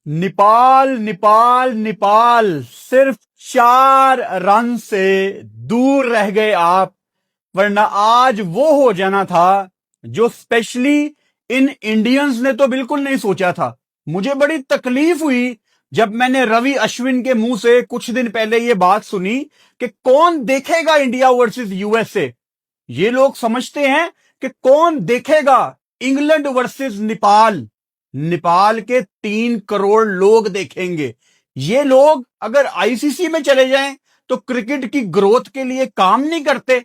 नेपाल नेपाल नेपाल सिर्फ 4 रन से दूर रह गए आप, वरना आज वो हो जाना था जो स्पेशली इन इंडियंस ने तो बिल्कुल नहीं सोचा था। मुझे बड़ी तकलीफ हुई जब मैंने रवि अश्विन के मुंह से कुछ दिन पहले ये बात सुनी कि कौन देखेगा इंडिया वर्सेस यूएसए। ये लोग समझते हैं कि कौन देखेगा इंग्लैंड वर्सेस नेपाल। नेपाल के 3 करोड़ लोग देखेंगे। ये लोग अगर आईसीसी में चले जाएं तो क्रिकेट की ग्रोथ के लिए काम नहीं करते।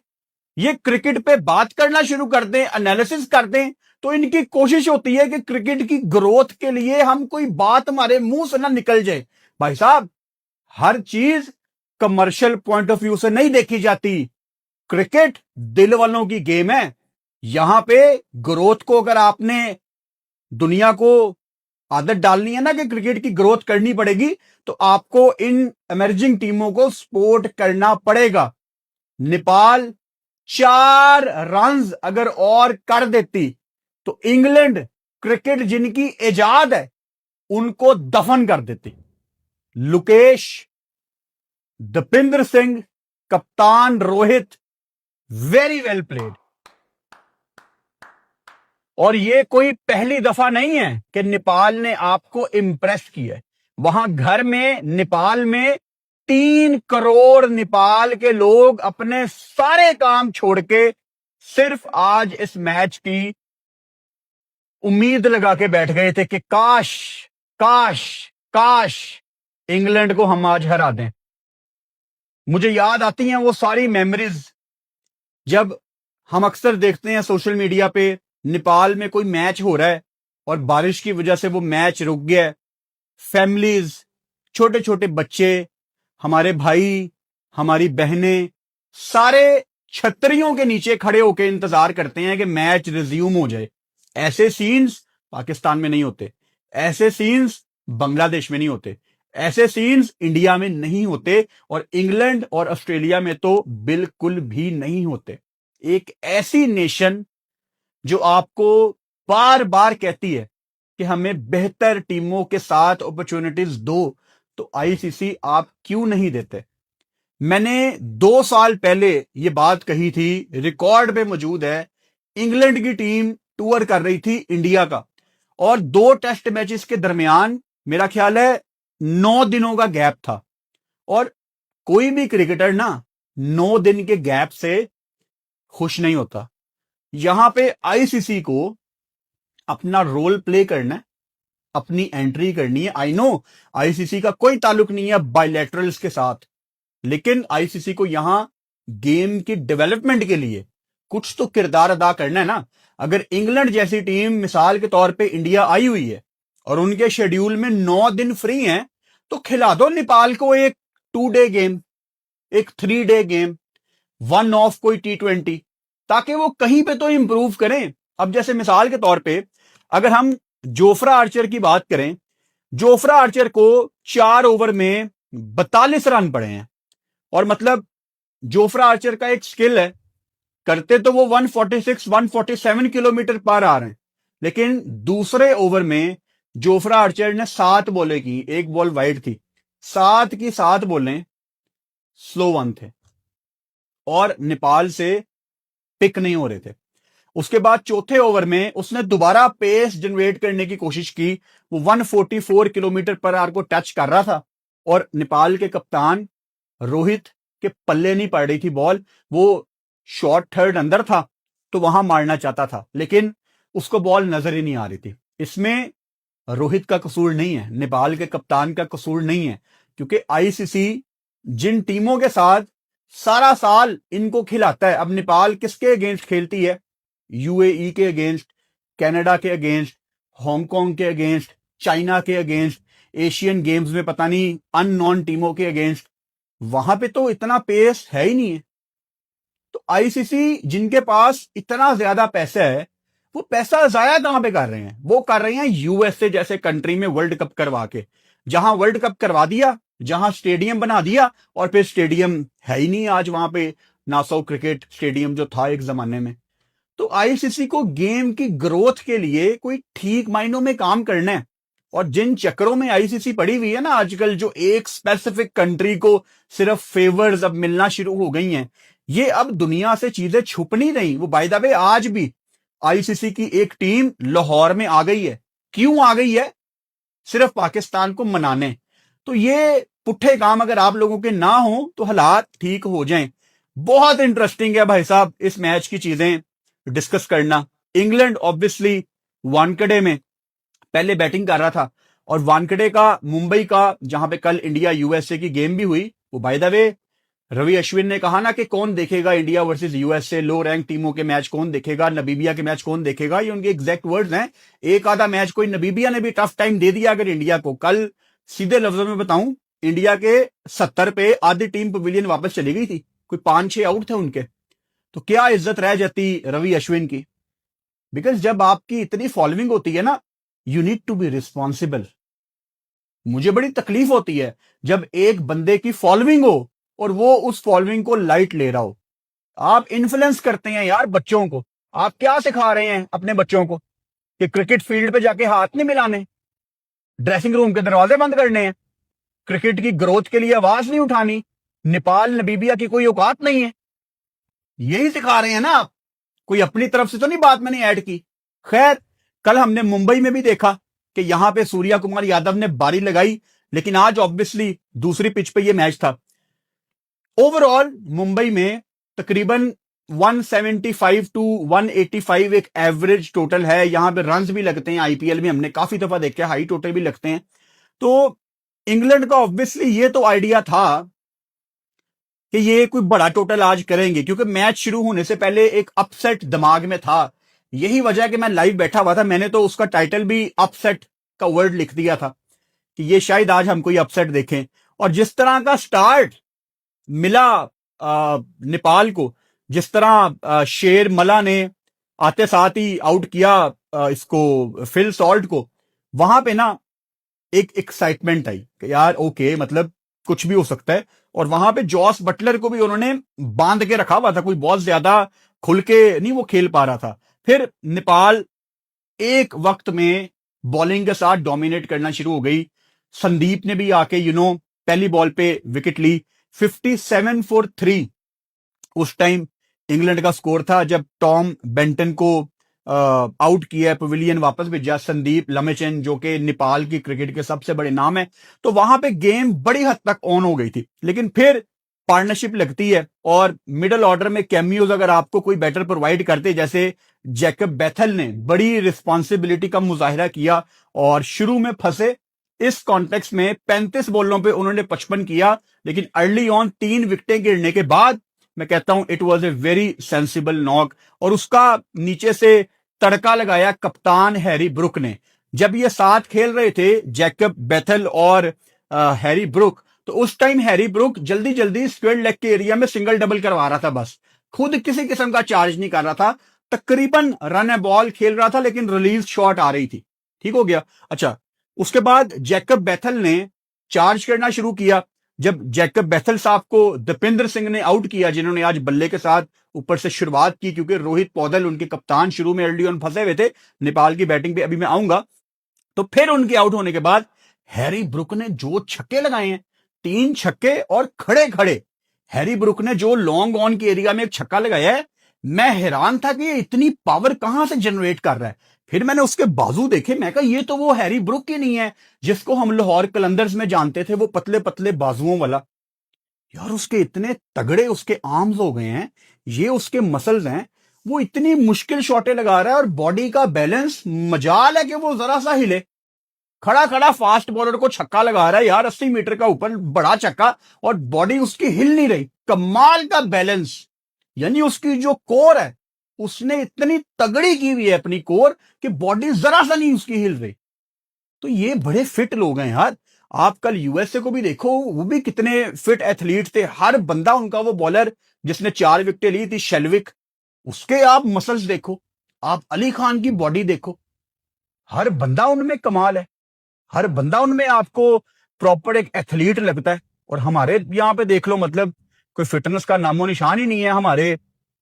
ये क्रिकेट पे बात करना शुरू कर दें, एनालिसिस कर दें, तो इनकी कोशिश होती है कि क्रिकेट की ग्रोथ के लिए हम कोई बात हमारे मुंह से ना निकल जाए। भाई साहब, हर चीज कमर्शियल पॉइंट ऑफ व्यू से नहीं देखी जाती। क्रिकेट दिल वालों की गेम है। यहां पे ग्रोथ को अगर आपने दुनिया को आदत डालनी है ना कि क्रिकेट की ग्रोथ करनी पड़ेगी, तो आपको इन इमर्जिंग टीमों को सपोर्ट करना पड़ेगा। नेपाल 4 रन अगर और कर देती तो इंग्लैंड क्रिकेट जिनकी इजाद है उनको दफन कर देती। लुकेश, दीपेंद्र सिंह, कप्तान रोहित, वेरी वेल प्लेड। और ये कोई पहली दफा नहीं है कि नेपाल ने आपको इंप्रेस किया है। वहां घर में नेपाल में 3 करोड़ नेपाल के लोग अपने सारे काम छोड़ के सिर्फ आज इस मैच की उम्मीद लगा के बैठ गए थे कि काश काश काश इंग्लैंड को हम आज हरा दें। मुझे याद आती हैं वो सारी मेमोरीज जब हम अक्सर देखते हैं सोशल मीडिया पे नेपाल में कोई मैच हो रहा है और बारिश की वजह से वो मैच रुक गया है। फैमिलीज, छोटे छोटे बच्चे, हमारे भाई, हमारी बहनें, सारे छतरियों के नीचे खड़े होकर इंतजार करते हैं कि मैच रिज्यूम हो जाए। ऐसे सीन्स पाकिस्तान में नहीं होते, ऐसे सीन्स बांग्लादेश में नहीं होते, ऐसे सीन्स इंडिया में नहीं होते, और इंग्लैंड और ऑस्ट्रेलिया में तो बिल्कुल भी नहीं होते। एक ऐसी नेशन जो आपको बार बार कहती है कि हमें बेहतर टीमों के साथ अपॉर्चुनिटीज दो, तो आईसीसी आप क्यों नहीं देते। मैंने 2 साल पहले यह बात कही थी, रिकॉर्ड पे मौजूद है। इंग्लैंड की टीम टूर कर रही थी इंडिया का, और 2 टेस्ट मैचेस के दरमियान मेरा ख्याल है 9 दिनों का गैप था। और कोई भी क्रिकेटर ना 9 दिन के गैप से खुश नहीं होता। यहां पे आईसीसी को अपना रोल प्ले करना है, अपनी एंट्री करनी है। आई नो आईसीसी का कोई ताल्लुक नहीं है बायलैटरल्स के साथ, लेकिन आईसीसी को यहां गेम की डेवलपमेंट के लिए कुछ तो किरदार अदा करना है ना। अगर इंग्लैंड जैसी टीम मिसाल के तौर पे इंडिया आई हुई है और उनके शेड्यूल में 9 दिन फ्री हैं, तो खिला दो नेपाल को एक 2 डे गेम, एक 3 डे गेम, 1 ऑफ कोई T20, ताकि वो कहीं पे तो इंप्रूव करें। अब जैसे मिसाल के तौर पे अगर हम जोफ्रा आर्चर की बात करें, जोफ्रा आर्चर को 4 ओवर में 42 रन पड़े हैं, और मतलब जोफ्रा आर्चर का एक स्किल है, करते तो वो 146 147 किलोमीटर पर आ रहे हैं, लेकिन दूसरे ओवर में जोफ्रा आर्चर ने 7 बॉलें की, एक बॉल वाइड थी, 7 की 7 बॉलें स्लो वन थे और नेपाल से पिक नहीं हो रहे थे। उसके बाद चौथे ओवर में उसने दोबारा पेस जनरेट करने की कोशिश की, वो 144 किलोमीटर पर आवर को टच कर रहा था, और नेपाल के कप्तान रोहित के पल्ले नहीं पड़ रही थी बॉल। वो शॉर्ट थर्ड अंदर था तो वहां मारना चाहता था, लेकिन उसको बॉल नजर ही नहीं आ रही थी। इसमें रोहित का कसूर नहीं है, नेपाल के कप्तान का कसूर नहीं है, क्योंकि आईसीसी जिन टीमों के साथ सारा साल इनको खिलाता है। अब नेपाल किसके अगेंस्ट खेलती है? यूएई के अगेंस्ट, कनाडा के अगेंस्ट, हांगकांग के अगेंस्ट, चाइना के अगेंस्ट, एशियन गेम्स में पता नहीं अननोन टीमों के अगेंस्ट। वहां पे तो इतना पेस है ही नहीं है। तो आईसीसी जिनके पास इतना ज्यादा पैसा है, वो पैसा जाया कहां पे कर रहे हैं? वो कर रहे हैं यूएसए जैसे कंट्री में वर्ल्ड कप करवा के, जहां वर्ल्ड कप करवा दिया, जहां स्टेडियम बना दिया, और फिर स्टेडियम है ही नहीं आज वहां पे। नासौ क्रिकेट स्टेडियम जो था एक जमाने में। तो आईसीसी को गेम की ग्रोथ के लिए कोई ठीक मायनों में काम करना है, और जिन चक्रों में आईसीसी पड़ी हुई है ना आजकल, जो एक स्पेसिफिक कंट्री को सिर्फ फेवर्स अब मिलना शुरू हो गई हैं, ये अब दुनिया से चीजें छुप नहीं रही। वो बाय द वे आज भी आईसीसी की एक टीम लाहौर में आ गई है। क्यों आ गई है? सिर्फ पाकिस्तान को मनाने। तो ये पुट्ठे काम अगर आप लोगों के ना हो तो हालात ठीक हो जाएं। बहुत इंटरेस्टिंग है भाई साहब इस मैच की चीजें डिस्कस करना। इंग्लैंड ऑब्वियसली वानखेड़े में पहले बैटिंग कर रहा था, और वानखेड़े का मुंबई का जहां पे कल इंडिया यूएसए की गेम भी हुई, वो by the way Ravi Ashwin ने कहा ना कि कौन देखेगा India versus USA, low rank टीमों के मैच कौन देखेगा, नबीबिया के मैच कौन देखेगा, ये उनके एग्जैक्ट वर्ड्स हैं। एक आधा मैच कोई नबीबिया ने भी टफ टाइम दे दिया अगर इंडिया को। कल सीधे लफ्जों में बताऊं, इंडिया के 70 पे आधी टीम पवेलियन वापस चली गई थी, कोई 5-6 आउट थे उनके। तो क्या इज्जत रह जाती रवि अश्विन की। बिकॉज जब आपकी इतनी फॉलोइंग होती है ना, you need to be responsible. मुझे बड़ी तकलीफ होती है जब एक बंदे की फॉलोइंग हो और वो उस फॉलोइंग को लाइट ले रहा हो। आप इन्फ्लुएंस करते हैं यार बच्चों को। आप क्या सिखा रहे हैं अपने बच्चों को कि क्रिकेट फील्ड पे जाके हाथ नहीं मिलाने, ड्रेसिंग रूम के दरवाजे बंद करने हैं, क्रिकेट की ग्रोथ के लिए आवाज नहीं उठानी, नेपाल नबीबिया की कोई औकात नहीं है। यही सिखा रहे हैं ना आप। कोई अपनी तरफ से तो नहीं बात मैंने ऐड की। खैर, कल हमने मुंबई में भी देखा कि यहां पे सूर्या कुमार यादव ने बारी लगाई, लेकिन आज ऑब्वियसली दूसरी पिच पे ये मैच था। ओवरऑल मुंबई में तकरीबन 175 टू 185 एक एवरेज टोटल है। यहां पे रन्स भी लगते हैं, आईपीएल में हमने काफी दफा देखे हाई टोटल भी लगते हैं। तो इंग्लैंड का ऑब्वियसली ये तो आइडिया था कि ये कोई बड़ा टोटल आज करेंगे, क्योंकि मैच शुरू होने से पहले एक अपसेट दिमाग में था। यही वजह है कि मैं लाइव बैठा हुआ था, मैंने तो उसका टाइटल भी अपसेट का वर्ड लिख दिया था कि ये शायद आज हम कोई अपसेट देखें। और जिस तरह का स्टार्ट मिला नेपाल को, जिस तरह शेर मला ने आते साथ ही आउट किया इसको फिल सॉल्ट को, वहां पे ना एक एक्साइटमेंट आई कि यार ओके, मतलब कुछ भी हो सकता है। और वहां पे जॉस बटलर को भी उन्होंने बांध के रखा हुआ था, कोई बहुत ज्यादा खुल के नहीं वो खेल पा रहा था। फिर नेपाल एक वक्त में बॉलिंग के साथ डोमिनेट करना शुरू हो गई। संदीप ने भी आके पहली बॉल पे विकेट ली। 57 फॉर 3 उस टाइम इंग्लैंड का स्कोर था जब टॉम बेंटन को आउट किया, पवेलियन वापस भेजा संदीप लमेचन, जो कि नेपाल की क्रिकेट के सबसे बड़े नाम है। तो वहां पे गेम बड़ी हद तक ऑन हो गई थी, लेकिन फिर पार्टनरशिप लगती है और मिडिल ऑर्डर में कैमियोज अगर आपको कोई बेटर प्रोवाइड करते, जैसे जैकब बेथल ने बड़ी रिस्पॉन्सिबिलिटी का मुजाहिरा किया और शुरू में फंसे। इस कॉन्टेक्स्ट में 35 बॉलों पे उन्होंने 55 किया, लेकिन अर्ली ऑन 3 विकेटें गिरने के बाद मैं कहता हूं it was a very sensible knock. और उसका नीचे से तड़का लगाया कप्तान हैरी ब्रुक ने। जब ये साथ खेल रहे थे जैकब बेथल और हैरी ब्रुक, तो उस टाइम हैरी ब्रुक जल्दी जल्दी स्क्वायर लेग के एरिया में सिंगल डबल करवा रहा था, बस खुद किसी किस्म का चार्ज नहीं कर रहा था। तकरीबन रन ए बॉल खेल रहा था, लेकिन रिलीज शॉट आ रही थी। ठीक हो गया। अच्छा, उसके बाद जैकब बेथल ने चार्ज करना शुरू किया। जब जैकब बेथल साहब को दीपेंद्र सिंह ने आउट किया, जिन्होंने आज बल्ले के साथ ऊपर से शुरुआत की, क्योंकि रोहित पौधल उनके कप्तान शुरू में अर्ली ऑन फंसे हुए थे नेपाल की बैटिंग पे, अभी मैं आऊंगा। तो फिर उनके आउट होने के बाद हैरी ब्रुक ने जो छक्के लगाए हैं, 3 छक्के, और खड़े खड़े हैरी ब्रुक ने जो लॉन्ग ऑन के एरिया में एक छक्का लगाया है, मैं हैरान था कि ये इतनी पावर कहां से जनरेट कर रहा है। फिर मैंने उसके बाजू देखे, मैं कहा ये तो वो हैरी ब्रुक ही नहीं है जिसको हम लाहौर कलंदर्स में जानते थे, वो पतले पतले बाजुओं वाला। यार उसके इतने तगड़े उसके आर्म्स हो गए हैं, ये उसके मसल्स हैं, वो इतनी मुश्किल शॉटें लगा रहा है, और बॉडी का बैलेंस मजाल है कि वो जरा सा हिले। खड़ा खड़ा फास्ट बॉलर को छक्का लगा रहा है यार, 80 मीटर का ऊपर बड़ा छक्का, और बॉडी उसकी हिल नहीं रही। कमाल का बैलेंस। यानी उसकी जो कोर है, उसने इतनी तगड़ी की हुई है अपनी कोर कि बॉडी जरा सा नहीं उसकी हिल रही। तो ये बड़े फिट लोग हैं यार। आप कल यूएसए को भी देखो, वो भी कितने फिट एथलीट थे। हर बंदा उनका, वो बॉलर जिसने 4 विकेटें ली थी शेल्विक, उसके आप मसल्स देखो, आप अली खान की बॉडी देखो, हर बंदा उनमें कमाल है। हर बंदा उनमें आपको प्रॉपर एक एथलीट लगता है। और हमारे यहां पे देख लो, मतलब कोई फिटनेस का नामो निशान ही नहीं है हमारे,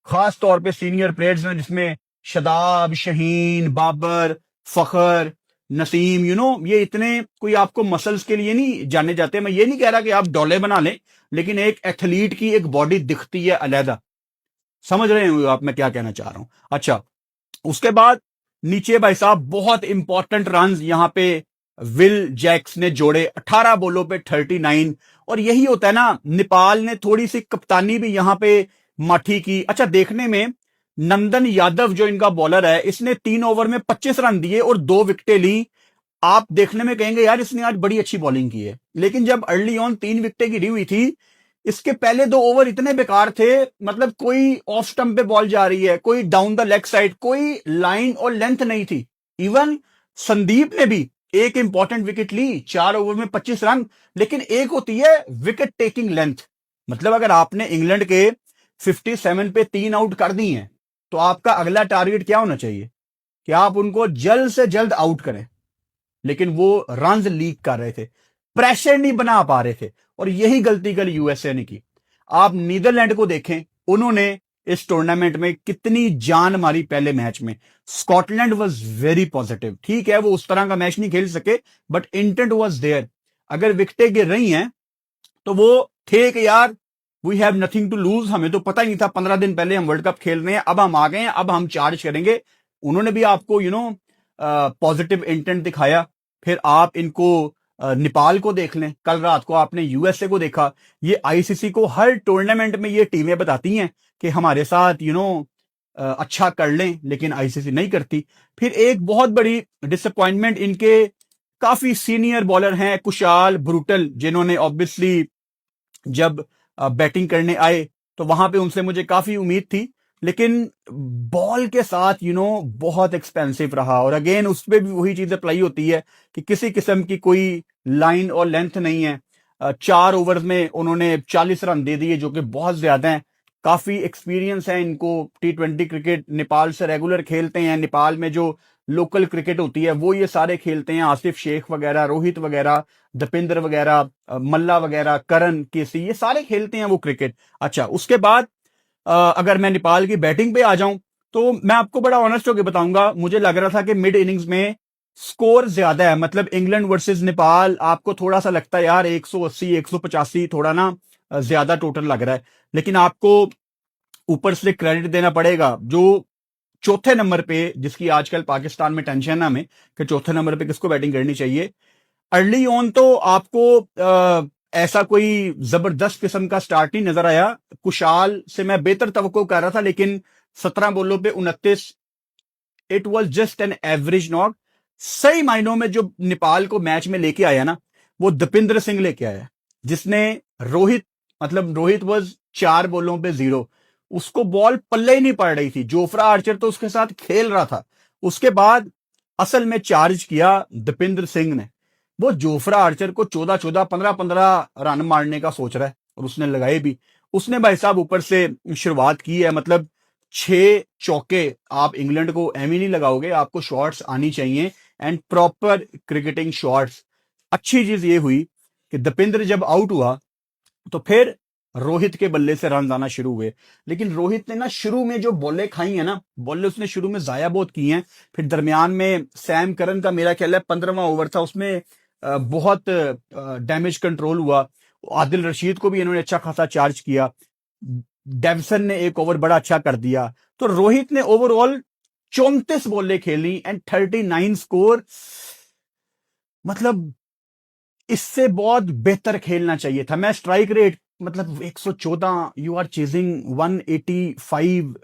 खास तौर पे सीनियर प्लेयर्स में, जिसमें शदाब, शहीन, बाबर, फखर, नसीम, ये इतने कोई आपको मसल्स के लिए नहीं जाने जाते। मैं ये नहीं कह रहा कि आप डोले बना लें, लेकिन एक एथलीट की एक बॉडी दिखती है अलहदा। समझ रहे हो आप मैं क्या कहना चाह रहा हूं? अच्छा, उसके बाद नीचे भाई साहब बहुत इंपॉर्टेंट रन यहां पे विल जैक्स ने जोड़े 18 बॉलों पे 39। और यही होता है ना, नेपाल ने थोड़ी सी कप्तानी भी यहां पे माठी की। अच्छा, देखने में नंदन यादव जो इनका बॉलर है, इसने 3 ओवर में 25 रन दिए और 2 विकेटें ली। आप देखने में कहेंगे यार इसने आज बड़ी अच्छी बॉलिंग की है, लेकिन जब अर्ली ऑन 3 विकेटें गिरी हुई थी, इसके पहले 2 ओवर इतने बेकार थे। मतलब कोई ऑफ स्टंप पे बॉल जा रही है, कोई डाउन द लेग साइड, कोई लाइन और लेंथ नहीं थी। इवन संदीप ने भी एक इंपॉर्टेंट विकेट ली 4 ओवर में 25 रन, लेकिन एक होती है विकेट टेकिंग लेंथ। मतलब अगर आपने इंग्लैंड के 57 पे 3 आउट कर दी हैं, तो आपका अगला टारगेट क्या होना चाहिए कि आप उनको जल्द से जल्द आउट करें। लेकिन वो रन लीक कर रहे थे, प्रेशर नहीं बना पा रहे थे, और यही गलती कल यूएसए ने की। आप नीदरलैंड को देखें, उन्होंने इस टूर्नामेंट में कितनी जान मारी पहले मैच में। Scotland was very positive. ठीक है, वो उस तरह का मैच नहीं खेल सके, बट इंटेंट वाज देयर। अगर विकेटें गिर रही हैं तो वो थे कि यार we have nothing to lose, हमें तो पता ही नहीं था, 15 दिन पहले हम वर्ल्ड कप खेल रहे हैं, अब हम आ गए हैं, अब हम चार्ज करेंगे। उन्होंने भी आपको पॉजिटिव इंटेंट दिखाया। फिर आप इनको नेपाल को देख लें, कल रात को आपने यूएसए को देखा। ये आईसीसी को हर टूर्नामेंट में ये टीमें बताती हैं कि हमारे साथ अच्छा कर लें, लेकिन आईसीसी नहीं करती। फिर एक बहुत बड़ी डिसअपॉइंटमेंट, इनके काफी सीनियर बॉलर हैं कुशाल ब्रूटल, जिन्होंने ऑब्वियसली जब बैटिंग करने आए तो वहां पे उनसे मुझे काफी उम्मीद थी, लेकिन बॉल के साथ बहुत एक्सपेंसिव रहा। और अगेन उस पर भी वही चीज अप्लाई होती है कि किसी किस्म की कोई लाइन और लेंथ नहीं है। 4 ओवर में उन्होंने 40 रन दे दिए, जो कि बहुत ज्यादा है। काफी एक्सपीरियंस है इनको, T20 क्रिकेट नेपाल से रेगुलर खेलते हैं। नेपाल में जो लोकल क्रिकेट होती है वो ये सारे खेलते हैं, आसिफ शेख वगैरह, रोहित वगैरह, दीपेंद्र वगैरह, मल्ला वगैरह, करण केसी, ये सारे खेलते हैं वो क्रिकेट। अच्छा, उसके बाद अगर मैं नेपाल की बैटिंग पे आ जाऊं, तो मैं आपको बड़ा ऑनेस्ट होकर बताऊंगा, मुझे लग रहा था कि मिड इनिंग्स में स्कोर ज्यादा है। मतलब इंग्लैंड वर्सेस नेपाल, आपको थोड़ा सा लगता है यार 180 185 थोड़ा ना ज्यादा टोटल लग रहा है। लेकिन आपको ऊपर से क्रेडिट देना पड़ेगा जो चौथे नंबर पे, जिसकी आजकल पाकिस्तान में टेंशन है हमें कि चौथे नंबर पे किसको बैटिंग करनी चाहिए। अर्ली ऑन तो आपको ऐसा कोई जबरदस्त किस्म का स्टार्ट नहीं नजर आया। कुशाल से मैं बेहतर तवक्को कर रहा था, लेकिन 17 बॉलों पे 29, it was just an average knock. सही मायनों में जो नेपाल को मैच में लेके आया ना, वो दीपेंद्र सिंह लेके आया, जिसने रोहित वॉज 4 बॉलों पे 0, उसको बॉल पल्ले ही नहीं पड़ रही थी। जोफ्रा आर्चर तो उसके साथ खेल रहा था। उसके बाद असल में चार्ज किया दीपेंद्र सिंह ने। वो जोफ्रा आर्चर को 14-14, 15-15 रन मारने का सोच रहा है, और उसने लगाए भी। उसने भाई साहब ऊपर से शुरुआत की है। मतलब 6 चौके आप इंग्लैंड को एमी नहीं लगाओगे, आपको शॉट्स आनी चाहिए, एंड प्रॉपर क्रिकेटिंग शॉट्स। अच्छी चीज ये हुई कि दीपेंद्र जब आउट हुआ तो फिर रोहित के बल्ले से रन आना शुरू हुए। लेकिन रोहित ने ना शुरू में जो बॉलें खाई है ना, बॉलें उसने शुरू में जाया बहुत की हैं। फिर दरमियान में सैम करन का मेरा ख्याल है 15वां ओवर था, उसमें बहुत डैमेज कंट्रोल हुआ। आदिल रशीद को भी इन्होंने अच्छा खासा चार्ज किया। डेवसन ने एक ओवर बड़ा अच्छा कर दिया। तो रोहित ने ओवरऑल 34 बॉलें खेली एंड 39 स्कोर। मतलब इससे बहुत बेहतर खेलना चाहिए था। मैं स्ट्राइक रेट मतलब 114, यू आर चेजिंग 185।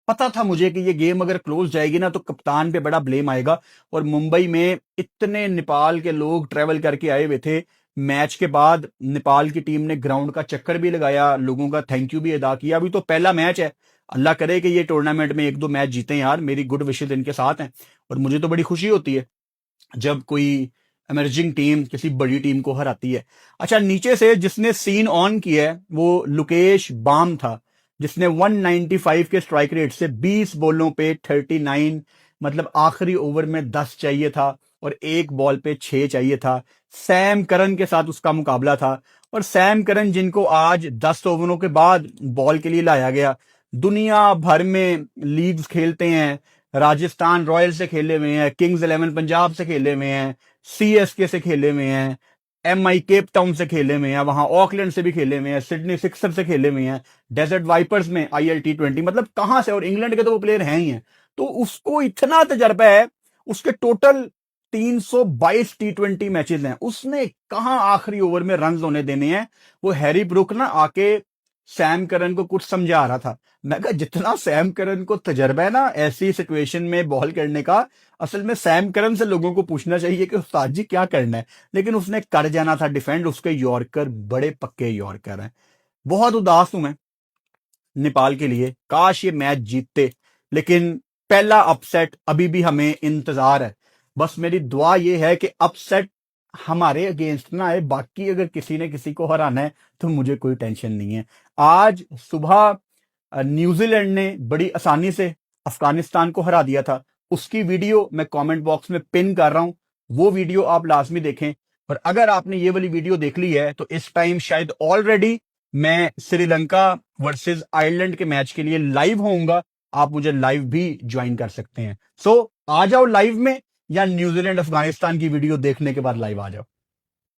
पता था मुझे कि ये गेम अगर क्लोज जाएगी ना तो कप्तान पे बड़ा ब्लेम आएगा। और मुंबई में इतने नेपाल के लोग ट्रेवल करके आए हुए थे। मैच के बाद नेपाल की टीम ने ग्राउंड का चक्कर भी लगाया, लोगों का थैंक यू भी अदा किया। अभी तो पहला मैच है, अल्लाह करे कि ये टूर्नामेंट में 1-2 मैच जीते यार, मेरी गुड विशेज इनके साथ हैं। और मुझे तो बड़ी खुशी होती है जब कोई इमर्जिंग टीम किसी बड़ी टीम को हराती है। अच्छा, नीचे से जिसने सीन ऑन किया है वो लुकेश बाम था, जिसने 195 के स्ट्राइक रेट से 20 बॉलों पे 39, मतलब आखिरी ओवर में 10 चाहिए था और एक बॉल पे 6 चाहिए था। सैम करन के साथ उसका मुकाबला था। और सैम करन जिनको आज 10 ओवरों के बाद बॉल के लिए लाया गया, दुनिया भर में लीग्स खेलते हैं, राजस्थान रॉयल से खेले हुए हैं, किंग्स 11 पंजाब से खेले हुए हैं, सीएसके से खेले हुए हैं, एमआई केप टाउन से खेले हुए हैं, वहां ऑकलैंड से भी खेले हुए हैं, सिडनी सिक्सर से खेले हुए हैं, डेजर्ट वाइपर्स में ILT20, मतलब कहां से, और इंग्लैंड के तो वो प्लेयर हैं ही हैं। तो उसको इतना तजर्बा है, उसके टोटल 322 T20 मैचेस हैं, उसने कहां आखिरी ओवर में रन होने देने हैं। वो हैरी ब्रुक ना आके सैम करन को कुछ समझा रहा था। मैं कहा जितना सैम करन को तजर्बा है ना ऐसी सिचुएशन में बॉल करने का, असल में सैम करन से लोगों को पूछना चाहिए कि उस्ताद जी क्या करना है, लेकिन उसने कर जाना था डिफेंड। उसके यॉर्कर बड़े पक्के यॉर्कर हैं। बहुत उदास हूं मैं नेपाल के लिए, काश ये मैच जीतते, लेकिन पहला अपसेट अभी भी हमें इंतजार है। बस मेरी दुआ ये है कि अपसेट हमारे अगेंस्ट ना आए, बाकी अगर किसी ने किसी को हराना है तो मुझे कोई टेंशन नहीं है। आज सुबह न्यूजीलैंड ने बड़ी आसानी से अफगानिस्तान को हरा दिया था, उसकी वीडियो मैं कमेंट बॉक्स में पिन कर रहा हूं, वो वीडियो आप लाजमी देखें। और अगर आपने ये वाली वीडियो देख ली है तो इस टाइम शायद ऑलरेडी मैं श्रीलंका वर्सेस आयरलैंड के मैच के लिए लाइव होऊंगा, आप मुझे लाइव भी ज्वाइन कर सकते हैं। सो आ जाओ लाइव में, या न्यूजीलैंड अफगानिस्तान की वीडियो देखने के बाद लाइव आ जाओ।